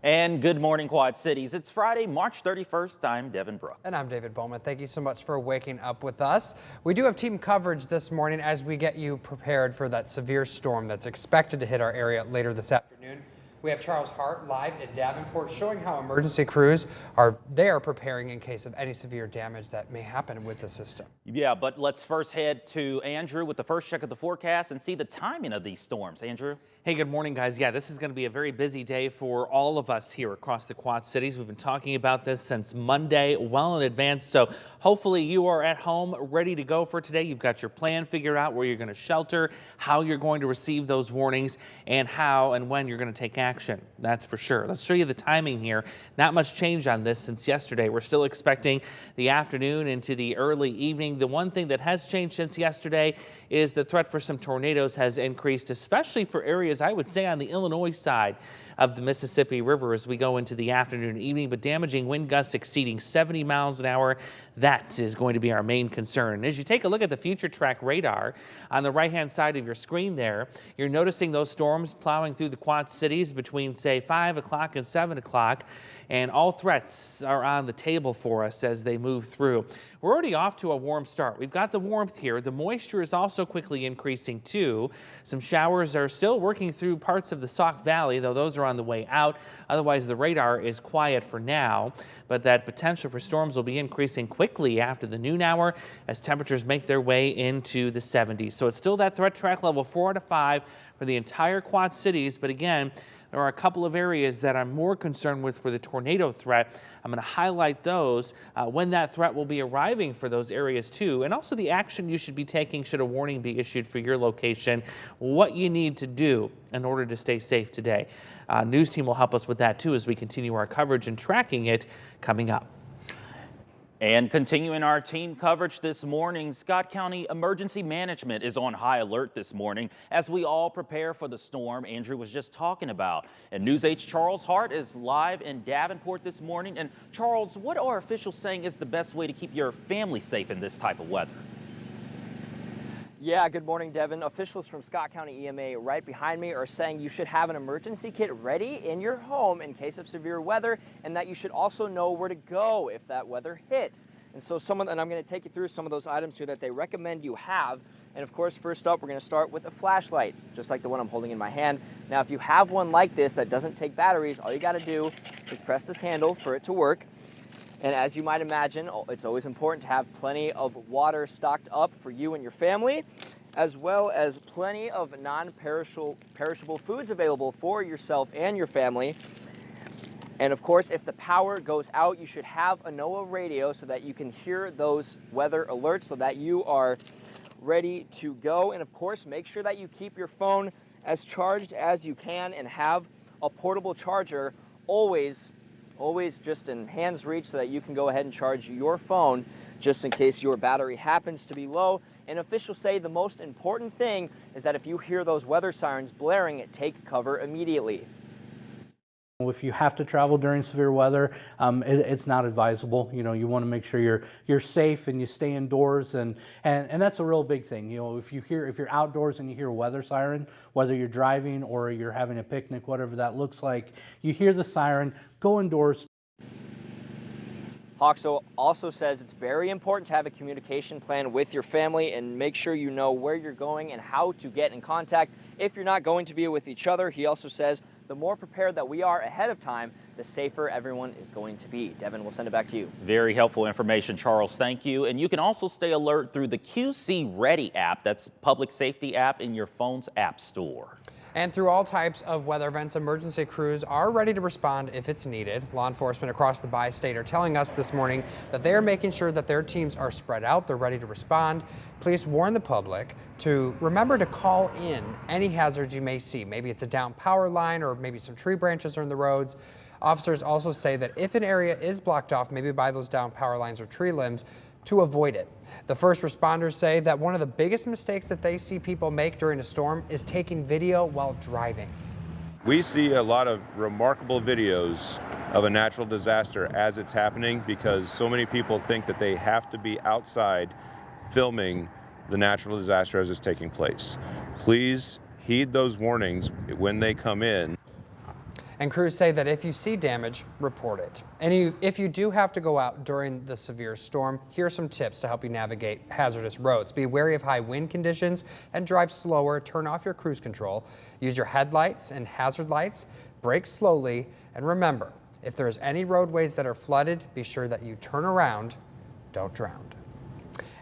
And good morning, Quad Cities. It's Friday, March 31st. I'm Devin Brooks. And I'm David Bowman. Thank you so much for waking up with us. We do have team coverage this morning as we get you prepared for that severe storm that's expected to hit our area later this afternoon. We have Charles Hart live in Davenport showing how emergency crews are preparing in case of any severe damage that may happen with the system. Yeah, but let's first head to Andrew with the first check of the forecast and see the timing of these storms. Andrew? Hey, good morning, guys. Yeah, this is going to be a very busy day for all of us here across the Quad Cities. We've been talking about this since Monday, well in advance. So hopefully you are at home ready to go for today. You've got your plan figured out where you're going to shelter, how you're going to receive those warnings, and how and when you're going to take action. That's for sure. Let's show you the timing here. Not much change on this since yesterday. We're still expecting the afternoon into the early evening. The one thing that has changed since yesterday is the threat for some tornadoes has increased, especially for areas, I would say, on the Illinois side of the Mississippi River as we go into the afternoon and evening, but damaging wind gusts exceeding 70 miles an hour. That is going to be our main concern. As you take a look at the future track radar on the right-hand side of your screen there, you're noticing those storms plowing through the Quad Cities between, say, 5 o'clock and 7 o'clock, and all threats are on the table for us as they move through. We're already off to a warm start. We've got the warmth here. The moisture is also quickly increasing too. Some showers are still working through parts of the Sauk Valley, though those are on the way out. Otherwise, the radar is quiet for now, but that potential for storms will be increasing quickly after the noon hour as temperatures make their way into the 70s. So it's still that threat track level 4 out of 5 for the entire Quad Cities, but again, there are a couple of areas that I'm more concerned with for the tornado threat. I'm going to highlight those when that threat will be arriving for those areas too, and also the action you should be taking should a warning be issued for your location, what you need to do in order to stay safe today. News team will help us with that too as we continue our coverage and tracking it coming up. And continuing our team coverage this morning, Scott County Emergency Management is on high alert this morning as we all prepare for the storm Andrew was just talking about. And News 8's Charles Hart is live in Davenport this morning. And Charles, what are officials saying is the best way to keep your family safe in this type of weather? Yeah, good morning, Devin. Officials from Scott County EMA right behind me are saying you should have an emergency kit ready in your home in case of severe weather, and that you should also know where to go if that weather hits. And so and I'm going to take you through some of those items here that they recommend you have. And of course, first up, we're going to start with a flashlight, just like the one I'm holding in my hand. Now, if you have one like this that doesn't take batteries, all you got to do is press this handle for it to work. And as you might imagine, it's always important to have plenty of water stocked up for you and your family, as well as plenty of non-perishable foods available for yourself and your family. And of course, if the power goes out, you should have a NOAA radio so that you can hear those weather alerts so that you are ready to go. And of course, make sure that you keep your phone as charged as you can and have a portable charger always just in hand's reach so that you can go ahead and charge your phone just in case your battery happens to be low. And officials say the most important thing is that if you hear those weather sirens blaring, take cover immediately. If you have to travel during severe weather, it's not advisable. You know, you want to make sure you're safe and you stay indoors, and that's a real big thing. You know, if you're outdoors and you hear a weather siren, whether you're driving or you're having a picnic, whatever that looks like, you hear the siren, go indoors. Hoxo also says it's very important to have a communication plan with your family and make sure you know where you're going and how to get in contact if you're not going to be with each other. He also says the more prepared that we are ahead of time, the safer everyone is going to be. Devin, we'll send it back to you. Very helpful information, Charles. Thank you. And you can also stay alert through the QC Ready app. That's public safety app in your phone's app store. And through all types of weather events, emergency crews are ready to respond if it's needed. Law enforcement across the bi-state are telling us this morning that they are making sure that their teams are spread out. They're ready to respond. Police warn the public to remember to call in any hazards you may see. Maybe it's a down power line or maybe some tree branches are in the roads. Officers also say that if an area is blocked off, maybe by those down power lines or tree limbs, to avoid it. The first responders say that one of the biggest mistakes that they see people make during a storm is taking video while driving. We see a lot of remarkable videos of a natural disaster as it's happening because so many people think that they have to be outside filming the natural disaster as it's taking place. Please heed those warnings when they come in. And crews say that if you see damage, report it. And if you do have to go out during the severe storm, here are some tips to help you navigate hazardous roads. Be wary of high wind conditions and drive slower. Turn off your cruise control. Use your headlights and hazard lights. Brake slowly. And remember, if there's any roadways that are flooded, be sure that you turn around. Don't drown.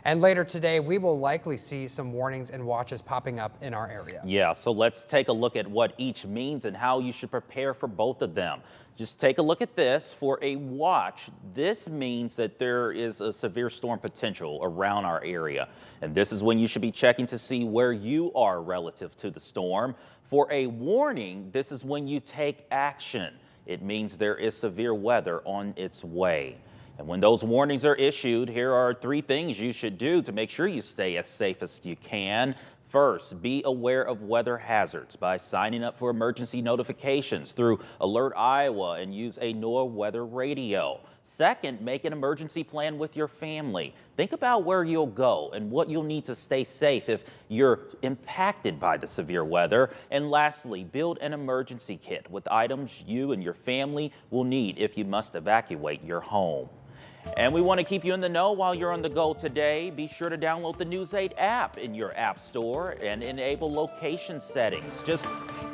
And later today, we will likely see some warnings and watches popping up in our area. Yeah, so let's take a look at what each means and how you should prepare for both of them. Just take a look at this. For a watch, this means that there is a severe storm potential around our area. And this is when you should be checking to see where you are relative to the storm. For a warning, this is when you take action. It means there is severe weather on its way. And when those warnings are issued, here are 3 things you should do to make sure you stay as safe as you can. First, be aware of weather hazards by signing up for emergency notifications through Alert Iowa and use a NOAA weather radio. Second, make an emergency plan with your family. Think about where you'll go and what you'll need to stay safe if you're impacted by the severe weather. And lastly, build an emergency kit with items you and your family will need if you must evacuate your home. And we want to keep you in the know while you're on the go today. Be sure to download the News 8 app in your app store and enable location settings just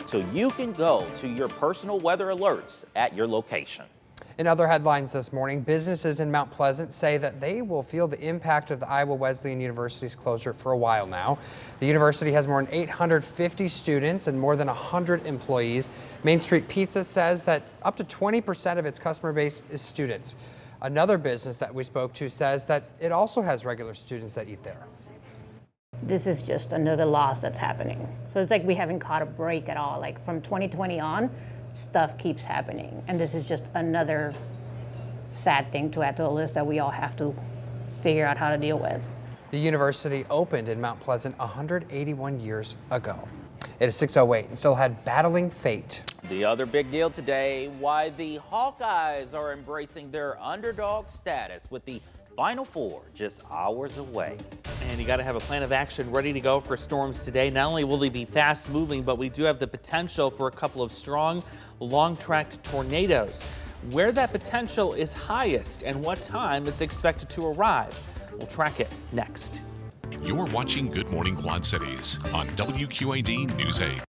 so you can go to your personal weather alerts at your location. In other headlines this morning, businesses in Mount Pleasant say that they will feel the impact of the Iowa Wesleyan University's closure for a while now. The university has more than 850 students and more than 100 employees. Main Street Pizza says that up to 20% of its customer base is students. Another business that we spoke to says that it also has regular students that eat there. This is just another loss that's happening. So it's like we haven't caught a break at all. Like from 2020 on, stuff keeps happening. And this is just another sad thing to add to the list that we all have to figure out how to deal with. The university opened in Mount Pleasant 181 years ago. It is 6:08 and still had battling fate. The other big deal today, why the Hawkeyes are embracing their underdog status with the Final Four just hours away. And you got to have a plan of action ready to go for storms today. Not only will they be fast moving, but we do have the potential for a couple of strong, long-tracked tornadoes. Where that potential is highest and what time it's expected to arrive. We'll track it next. You're watching Good Morning Quad Cities on WQAD News 8.